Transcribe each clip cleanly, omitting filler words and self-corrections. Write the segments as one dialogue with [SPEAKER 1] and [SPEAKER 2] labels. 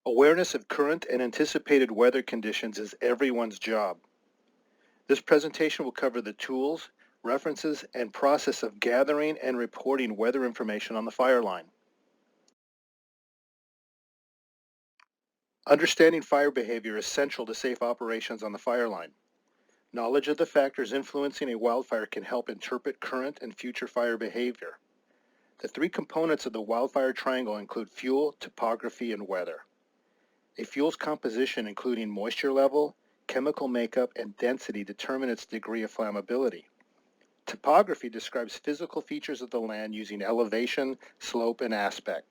[SPEAKER 1] Awareness of current and anticipated weather conditions is everyone's job. This presentation will cover the tools, references, and process of gathering and reporting weather information on the Fireline. Understanding fire behavior is central to safe operations on the Fireline. Knowledge of the factors influencing a wildfire can help interpret current and future fire behavior. The three components of the wildfire triangle include fuel, topography, and weather. A fuel's composition, including moisture level, chemical makeup, and density, determine its degree of flammability. Topography describes physical features of the land using elevation, slope, and aspect.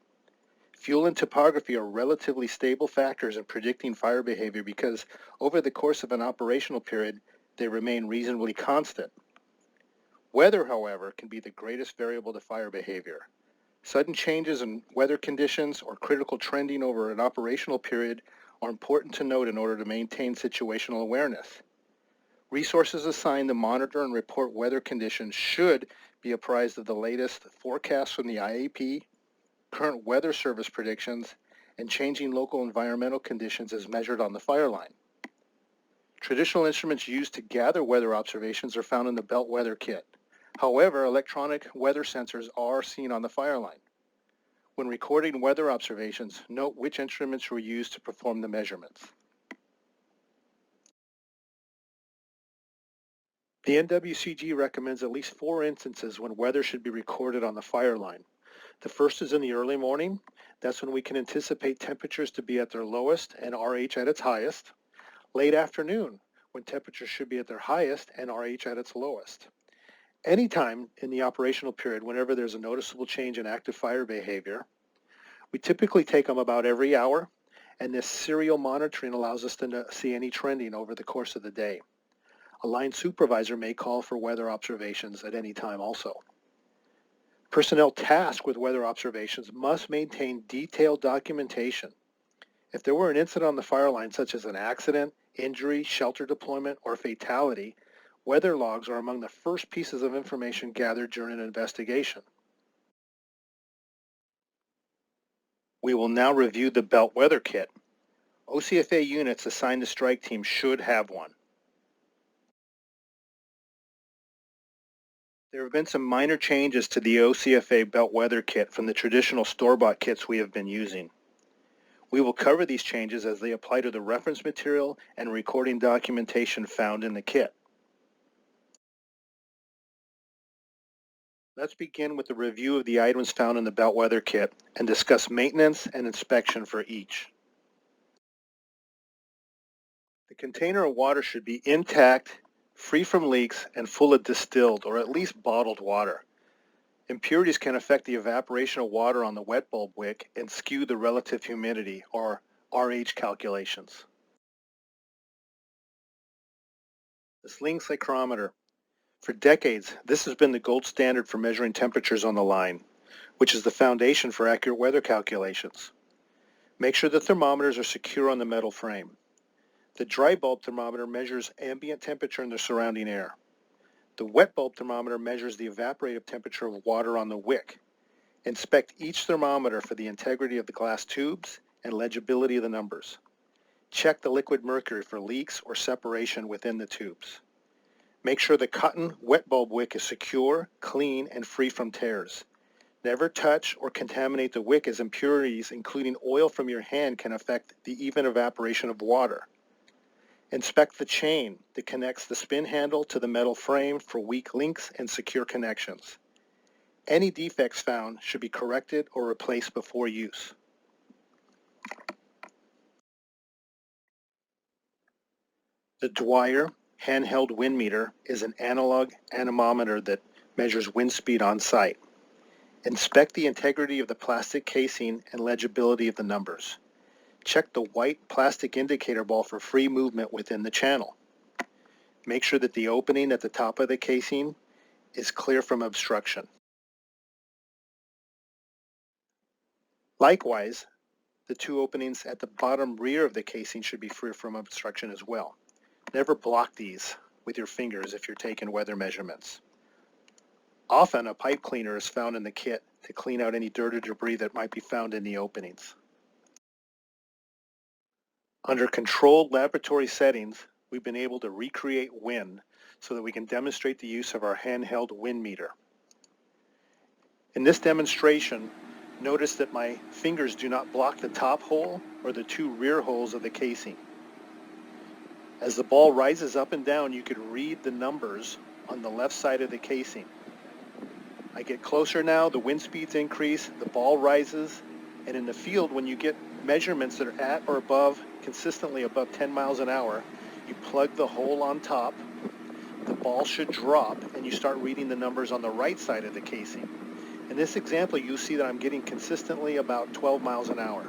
[SPEAKER 1] Fuel and topography are relatively stable factors in predicting fire behavior because over the course of an operational period, they remain reasonably constant. Weather, however, can be the greatest variable to fire behavior. Sudden changes in weather conditions or critical trending over an operational period are important to note in order to maintain situational awareness. Resources assigned to monitor and report weather conditions should be apprised of the latest forecasts from the IAP, current weather service predictions, and changing local environmental conditions as measured on the Fireline. Traditional instruments used to gather weather observations are found in the Belt Weather Kit. However, electronic weather sensors are seen on the Fireline. When recording weather observations, note which instruments were used to perform the measurements. The NWCG recommends at least 4 instances when weather should be recorded on the Fireline. The first is in the early morning. That's when we can anticipate temperatures to be at their lowest and RH at its highest. Late afternoon, when temperatures should be at their highest and RH at its lowest. Anytime in the operational period, whenever there's a noticeable change in active fire behavior, we typically take them about every hour, and this serial monitoring allows us to see any trending over the course of the day. A line supervisor may call for weather observations at any time also. Personnel tasked with weather observations must maintain detailed documentation. If there were an incident on the Fireline, such as an accident, injury, shelter deployment, or fatality, weather logs are among the first pieces of information gathered during an investigation. We will now review the Belt Weather Kit. OCFA units assigned to strike teams should have one. There have been some minor changes to the OCFA Belt Weather Kit from the traditional store-bought kits we have been using. We will cover these changes as they apply to the reference material and recording documentation found in the kit. Let's begin with a review of the items found in the Belt Weather Kit and discuss maintenance and inspection for each. The container of water should be intact, free from leaks, and full of distilled or at least bottled water. Impurities can affect the evaporation of water on the wet bulb wick and skew the relative humidity or RH calculations. The sling psychrometer. For decades, this has been the gold standard for measuring temperatures on the line, which is the foundation for accurate weather calculations. Make sure the thermometers are secure on the metal frame. The dry bulb thermometer measures ambient temperature in the surrounding air. The wet bulb thermometer measures the evaporative temperature of water on the wick. Inspect each thermometer for the integrity of the glass tubes and legibility of the numbers. Check the liquid mercury for leaks or separation within the tubes. Make sure the cotton wet bulb wick is secure, clean, and free from tears. Never touch or contaminate the wick as impurities, including oil from your hand, can affect the even evaporation of water. Inspect the chain that connects the spin handle to the metal frame for weak links and secure connections. Any defects found should be corrected or replaced before use. The Dwyer handheld wind meter is an analog anemometer that measures wind speed on site. Inspect the integrity of the plastic casing and legibility of the numbers. Check the white plastic indicator ball for free movement within the channel. Make sure that the opening at the top of the casing is clear from obstruction. Likewise, the two openings at the bottom rear of the casing should be free from obstruction as well. Never block these with your fingers if you're taking weather measurements. Often, a pipe cleaner is found in the kit to clean out any dirt or debris that might be found in the openings. Under controlled laboratory settings, we've been able to recreate wind so that we can demonstrate the use of our handheld wind meter. In this demonstration, notice that my fingers do not block the top hole or the two rear holes of the casing. As the ball rises up and down, you could read the numbers on the left side of the casing. I get closer now, the wind speeds increase, the ball rises, and in the field, when you get measurements that are at or above, consistently above 10 miles an hour, you plug the hole on top, the ball should drop, and you start reading the numbers on the right side of the casing. In this example, you see that I'm getting consistently about 12 miles an hour.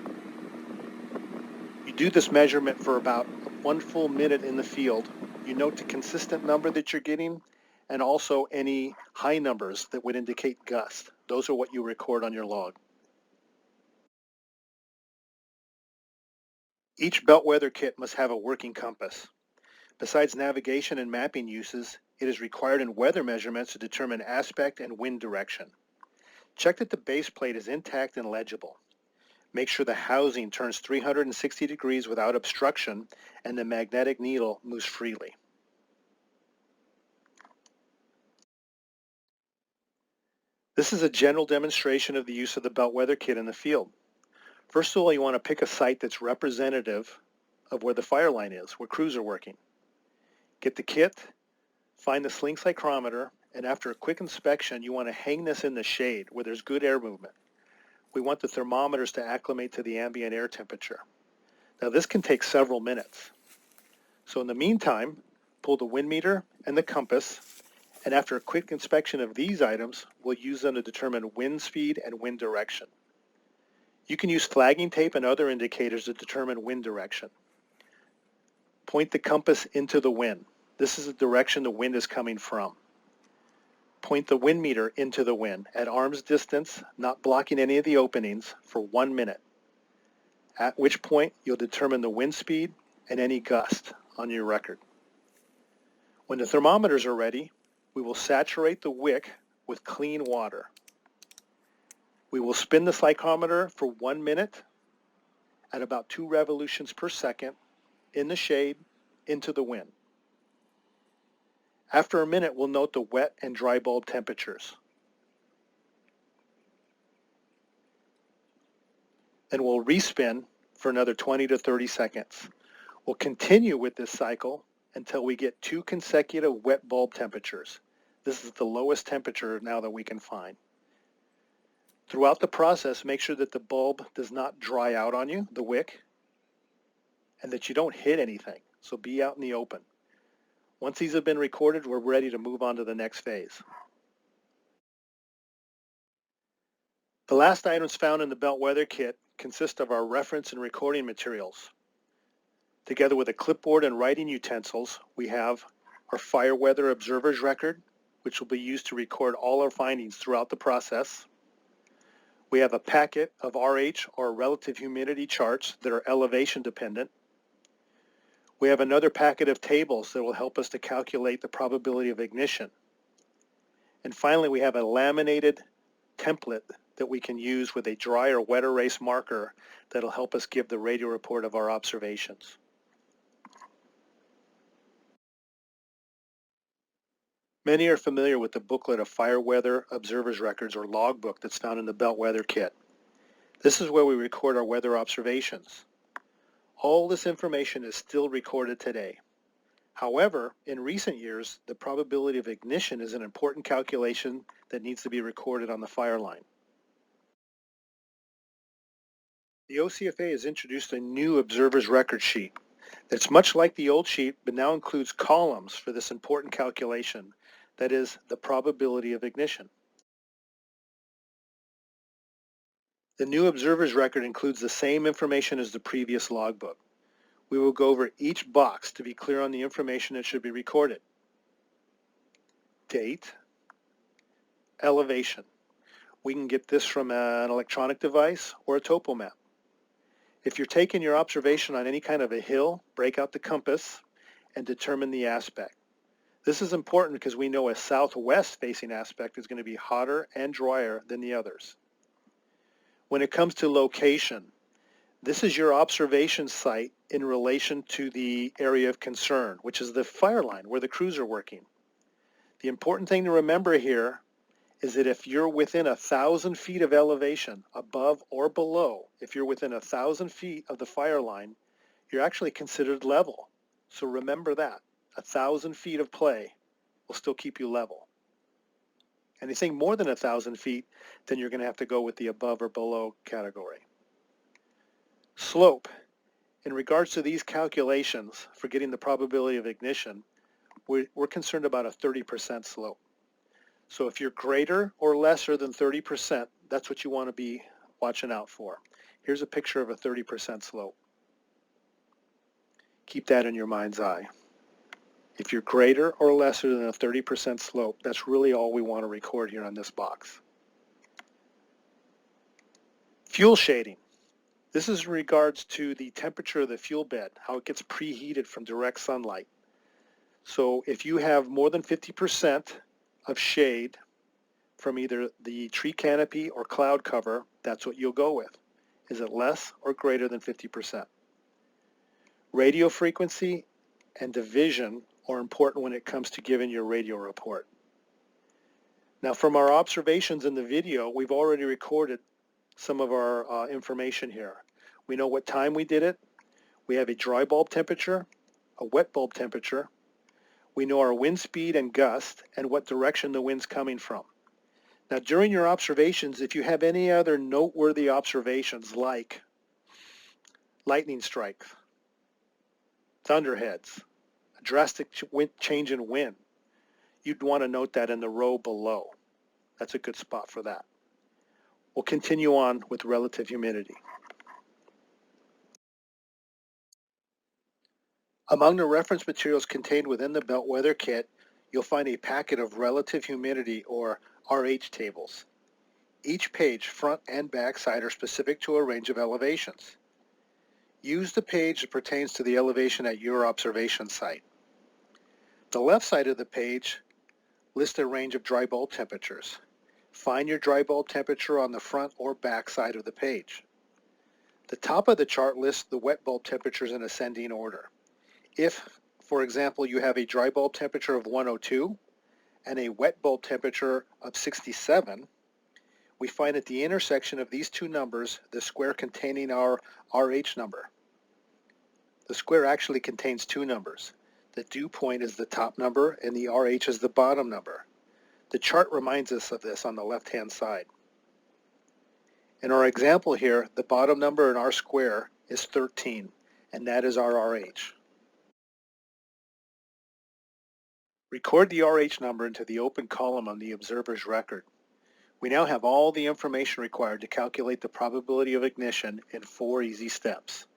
[SPEAKER 1] You do this measurement for about 1 full minute in the field. You note the consistent number that you're getting and also any high numbers that would indicate gust. Those are what you record on your log. Each belt weather kit must have a working compass. Besides navigation and mapping uses, it is required in weather measurements to determine aspect and wind direction. Check that the base plate is intact and legible. Make sure the housing turns 360 degrees without obstruction and the magnetic needle moves freely. This is a general demonstration of the use of the belt weather kit in the field. First of all, you want to pick a site that's representative of where the Fireline is, where crews are working. Get the kit, find the sling psychrometer, and after a quick inspection, you want to hang this in the shade where there's good air movement. We want the thermometers to acclimate to the ambient air temperature. Now this can take several minutes. So in the meantime, pull the wind meter and the compass, and after a quick inspection of these items, we'll use them to determine wind speed and wind direction. You can use flagging tape and other indicators to determine wind direction. Point the compass into the wind. This is the direction the wind is coming from. Point the wind meter into the wind at arm's distance, not blocking any of the openings, for 1 minute, at which point you'll determine the wind speed and any gust on your record. When the thermometers are ready, we will saturate the wick with clean water. We will spin the psychrometer for 1 minute at about 2 revolutions per second in the shade into the wind. After a minute, we'll note the wet and dry bulb temperatures. And we'll respin for another 20 to 30 seconds. We'll continue with this cycle until we get 2 consecutive wet bulb temperatures. This is the lowest temperature now that we can find. Throughout the process, make sure that the bulb does not dry out on you, the wick, and that you don't hit anything. So be out in the open. Once these have been recorded, we're ready to move on to the next phase. The last items found in the belt weather kit consist of our reference and recording materials. Together with a clipboard and writing utensils, we have our fire weather observer's record, which will be used to record all our findings throughout the process. We have a packet of RH, or relative humidity charts, that are elevation dependent. We have another packet of tables that will help us to calculate the probability of ignition. And finally, we have a laminated template that we can use with a dry or wet erase marker that will help us give the radio report of our observations. Many are familiar with the booklet of Fire Weather Observer's Records, or logbook, that's found in the belt weather kit. This is where we record our weather observations. All this information is still recorded today. However, in recent years, the probability of ignition is an important calculation that needs to be recorded on the Fireline. The OCFA has introduced a new observer's record sheet that's much like the old sheet, but now includes columns for this important calculation, that is, the probability of ignition. The new observer's record includes the same information as the previous logbook. We will go over each box to be clear on the information that should be recorded. Date, elevation. We can get this from an electronic device or a topo map. If you're taking your observation on any kind of a hill, break out the compass and determine the aspect. This is important because we know a southwest facing aspect is going to be hotter and drier than the others. When it comes to location, This is your observation site in relation to the area of concern, which is the fire line where the crews are working. The important thing to remember here is that if you're within 1,000 feet of elevation, above or below, if you're within 1,000 feet of the fire line, you're actually considered level. So remember that. 1,000 feet of play will still keep you level. Anything more than 1,000 feet, then you're going to have to go with the above or below category. Slope. In regards to these calculations for getting the probability of ignition, we're concerned about a 30% slope. So if you're greater or lesser than 30%, that's what you want to be watching out for. Here's a picture of a 30% slope. Keep that in your mind's eye. If you're greater or lesser than a 30% slope, that's really all we want to record here on this box. Fuel shading. This is in regards to the temperature of the fuel bed, how it gets preheated from direct sunlight. So if you have more than 50% of shade from either the tree canopy or cloud cover, that's what you'll go with. Is it less or greater than 50%? Radio frequency and division are important when it comes to giving your radio report. Now from our observations in the video, we've already recorded some of our information here. We know what time we did it. We have a dry bulb temperature, a wet bulb temperature. We know our wind speed and gust and what direction the wind's coming from. Now during your observations, if you have any other noteworthy observations like lightning strikes, thunderheads, a drastic change in wind, you'd want to note that in the row below. That's a good spot for that. We'll continue on with relative humidity. Among the reference materials contained within the belt weather kit, you'll find a packet of relative humidity or RH tables. Each page, front and back side, are specific to a range of elevations. Use the page that pertains to the elevation at your observation site. The left side of the page lists a range of dry bulb temperatures. Find your dry bulb temperature on the front or back side of the page. The top of the chart lists the wet bulb temperatures in ascending order. If, for example, you have a dry bulb temperature of 102 and a wet bulb temperature of 67, we find at the intersection of these two numbers the square containing our RH number. The square actually contains two numbers. The dew point is the top number and the RH is the bottom number. The chart reminds us of this on the left-hand side. In our example here, the bottom number in our square is 13, and that is our RH. Record the RH number into the open column on the observer's record. We now have all the information required to calculate the probability of ignition in 4 easy steps.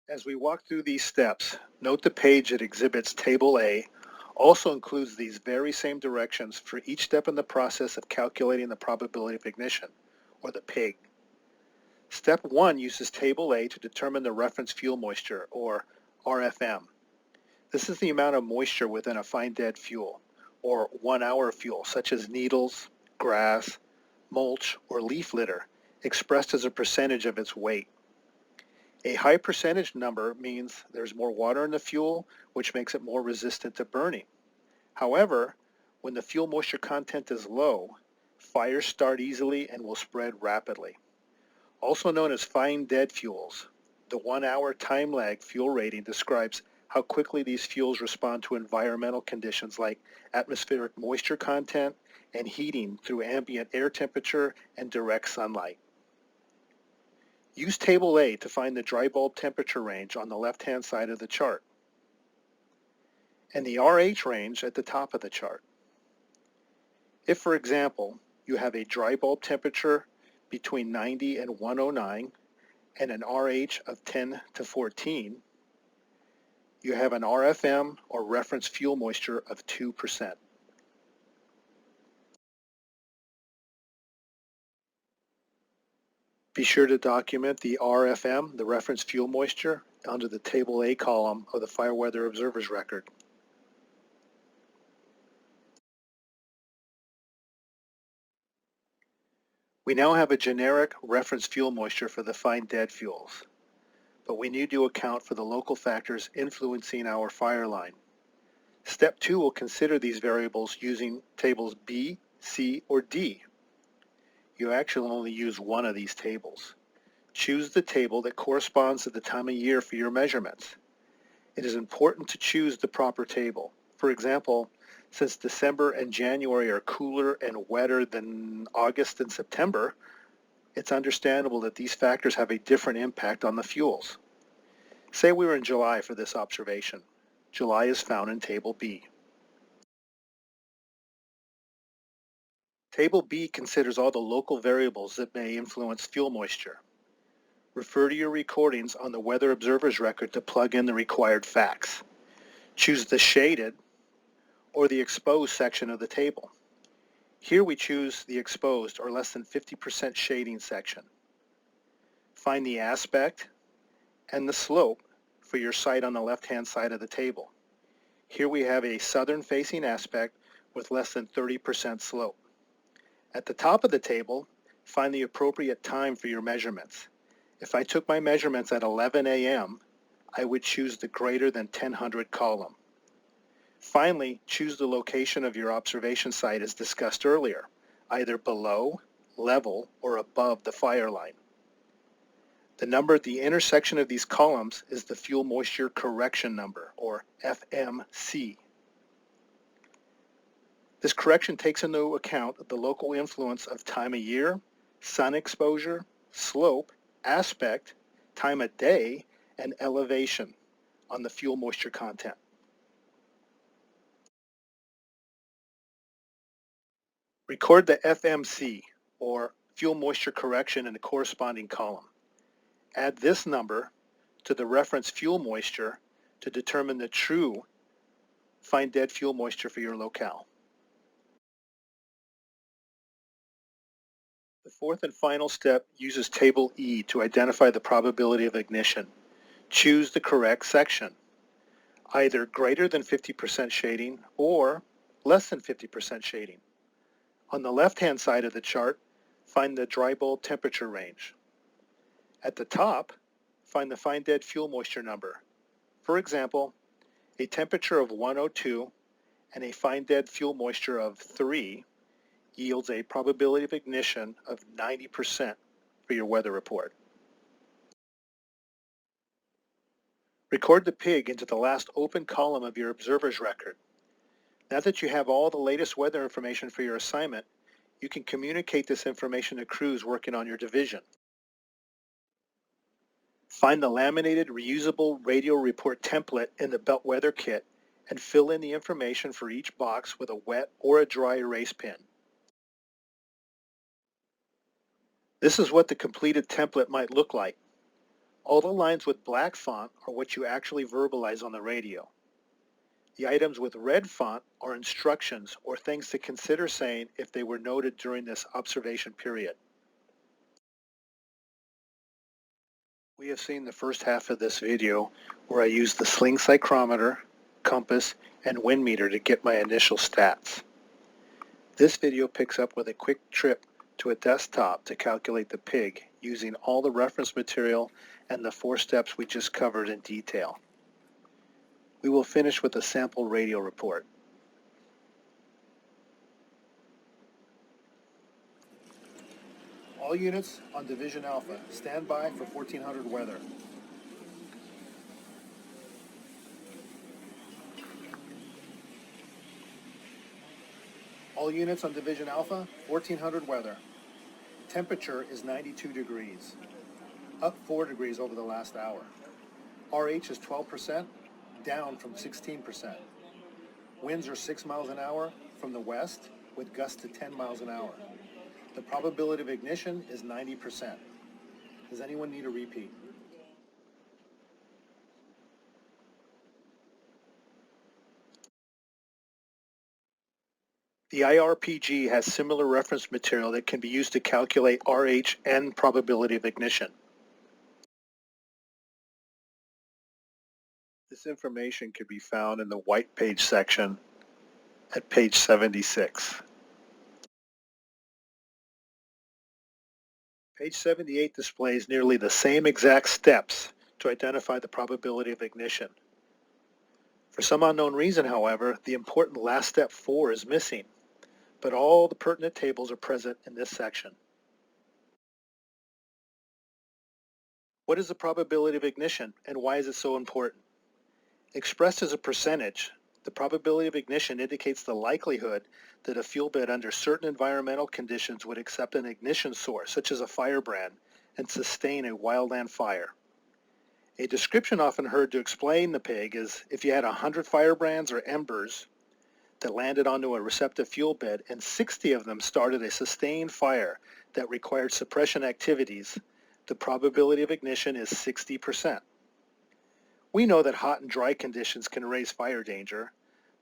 [SPEAKER 1] As we walk through these steps, note the page that exhibits Table A also includes these very same directions for each step in the process of calculating the probability of ignition, or the PIG. Step 1 uses Table A to determine the reference fuel moisture, or RFM. This is the amount of moisture within a fine dead fuel, or 1-hour fuel, such as needles, grass, mulch, or leaf litter, expressed as a percentage of its weight. A high percentage number means there's more water in the fuel, which makes it more resistant to burning. However, when the fuel moisture content is low, fires start easily and will spread rapidly. Also known as fine dead fuels, the 1-hour time lag fuel rating describes how quickly these fuels respond to environmental conditions like atmospheric moisture content and heating through ambient air temperature and direct sunlight. Use Table A to find the dry bulb temperature range on the left-hand side of the chart and the RH range at the top of the chart. If, for example, you have a dry bulb temperature between 90 and 109 and an RH of 10 to 14, you have an RFM, or reference fuel moisture, of 2%. Be sure to document the RFM, the reference fuel moisture, under the Table A column of the Fire Weather Observer's Record. We now have a generic reference fuel moisture for the fine dead fuels, but we need to account for the local factors influencing our fire line. Step 2 will consider these variables using tables B, C, or D. You actually only use one of these tables. Choose the table that corresponds to the time of year for your measurements. It is important to choose the proper table. For example, since December and January are cooler and wetter than August and September, it's understandable that these factors have a different impact on the fuels. Say we were in July for this observation. July is found in Table B. Table B considers all the local variables that may influence fuel moisture. Refer to your recordings on the Weather Observer's Record to plug in the required facts. Choose the shaded or the exposed section of the table. Here we choose the exposed or less than 50% shading section. Find the aspect and the slope for your site on the left-hand side of the table. Here we have a southern-facing aspect with less than 30% slope. At the top of the table, find the appropriate time for your measurements. If I took my measurements at 11 a.m., I would choose the greater than 1000 column. Finally, choose the location of your observation site as discussed earlier, either below, level, or above the fire line. The number at the intersection of these columns is the fuel moisture correction number, or FMC. This correction takes into account the local influence of time of year, sun exposure, slope, aspect, time of day, and elevation on the fuel moisture content. Record the FMC, or fuel moisture correction, in the corresponding column. Add this number to the reference fuel moisture to determine the true fine dead fuel moisture for your locale. The fourth and final step uses Table E to identify the probability of ignition. Choose the correct section, either greater than 50% shading or less than 50% shading. On the left-hand side of the chart, find the dry bulb temperature range. At the top, find the fine dead fuel moisture number. For example, a temperature of 102 and a fine dead fuel moisture of 3 yields a probability of ignition of 90% for your weather report. Record the pig into the last open column of your observer's record. Now that you have all the latest weather information for your assignment, you can communicate this information to crews working on your division. Find the laminated reusable radio report template in the belt weather kit and fill in the information for each box with a wet or a dry erase pen. This is what the completed template might look like. All the lines with black font are what you actually verbalize on the radio. The items with red font are instructions or things to consider saying if they were noted during this observation period. We have seen the first half of this video where I used the sling psychrometer, compass, and wind meter to get my initial stats. This video picks up with a quick trip to a desktop to calculate the pig using all the reference material and the 4 steps we just covered in detail. We will finish with a sample radio report. All units on Division Alpha, stand by for 1400 weather. All units on Division Alpha, 1400 weather. Temperature is 92 degrees, up 4 degrees over the last hour. RH is 12%, down from 16%. Winds are 6 miles an hour from the west with gusts to 10 miles an hour. The probability of ignition is 90%. Does anyone need a repeat? The IRPG has similar reference material that can be used to calculate RH and probability of ignition. This information can be found in the white page section at page 76. Page 78 displays nearly the same exact steps to identify the probability of ignition. For some unknown reason, however, the important last step 4 is missing, but all the pertinent tables are present in this section. What is the probability of ignition, and why is it so important? Expressed as a percentage, the probability of ignition indicates the likelihood that a fuel bed under certain environmental conditions would accept an ignition source, such as a firebrand, and sustain a wildland fire. A description often heard to explain the PIG is if you had 100 firebrands or embers that landed onto a receptive fuel bed and 60 of them started a sustained fire that required suppression activities, the probability of ignition is 60%. We know that hot and dry conditions can raise fire danger,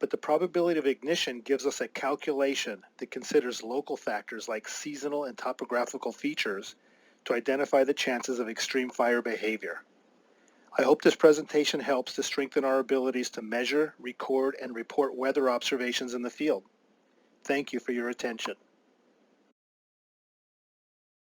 [SPEAKER 1] but the probability of ignition gives us a calculation that considers local factors like seasonal and topographical features to identify the chances of extreme fire behavior. I hope this presentation helps to strengthen our abilities to measure, record, and report weather observations in the field. Thank you for your attention.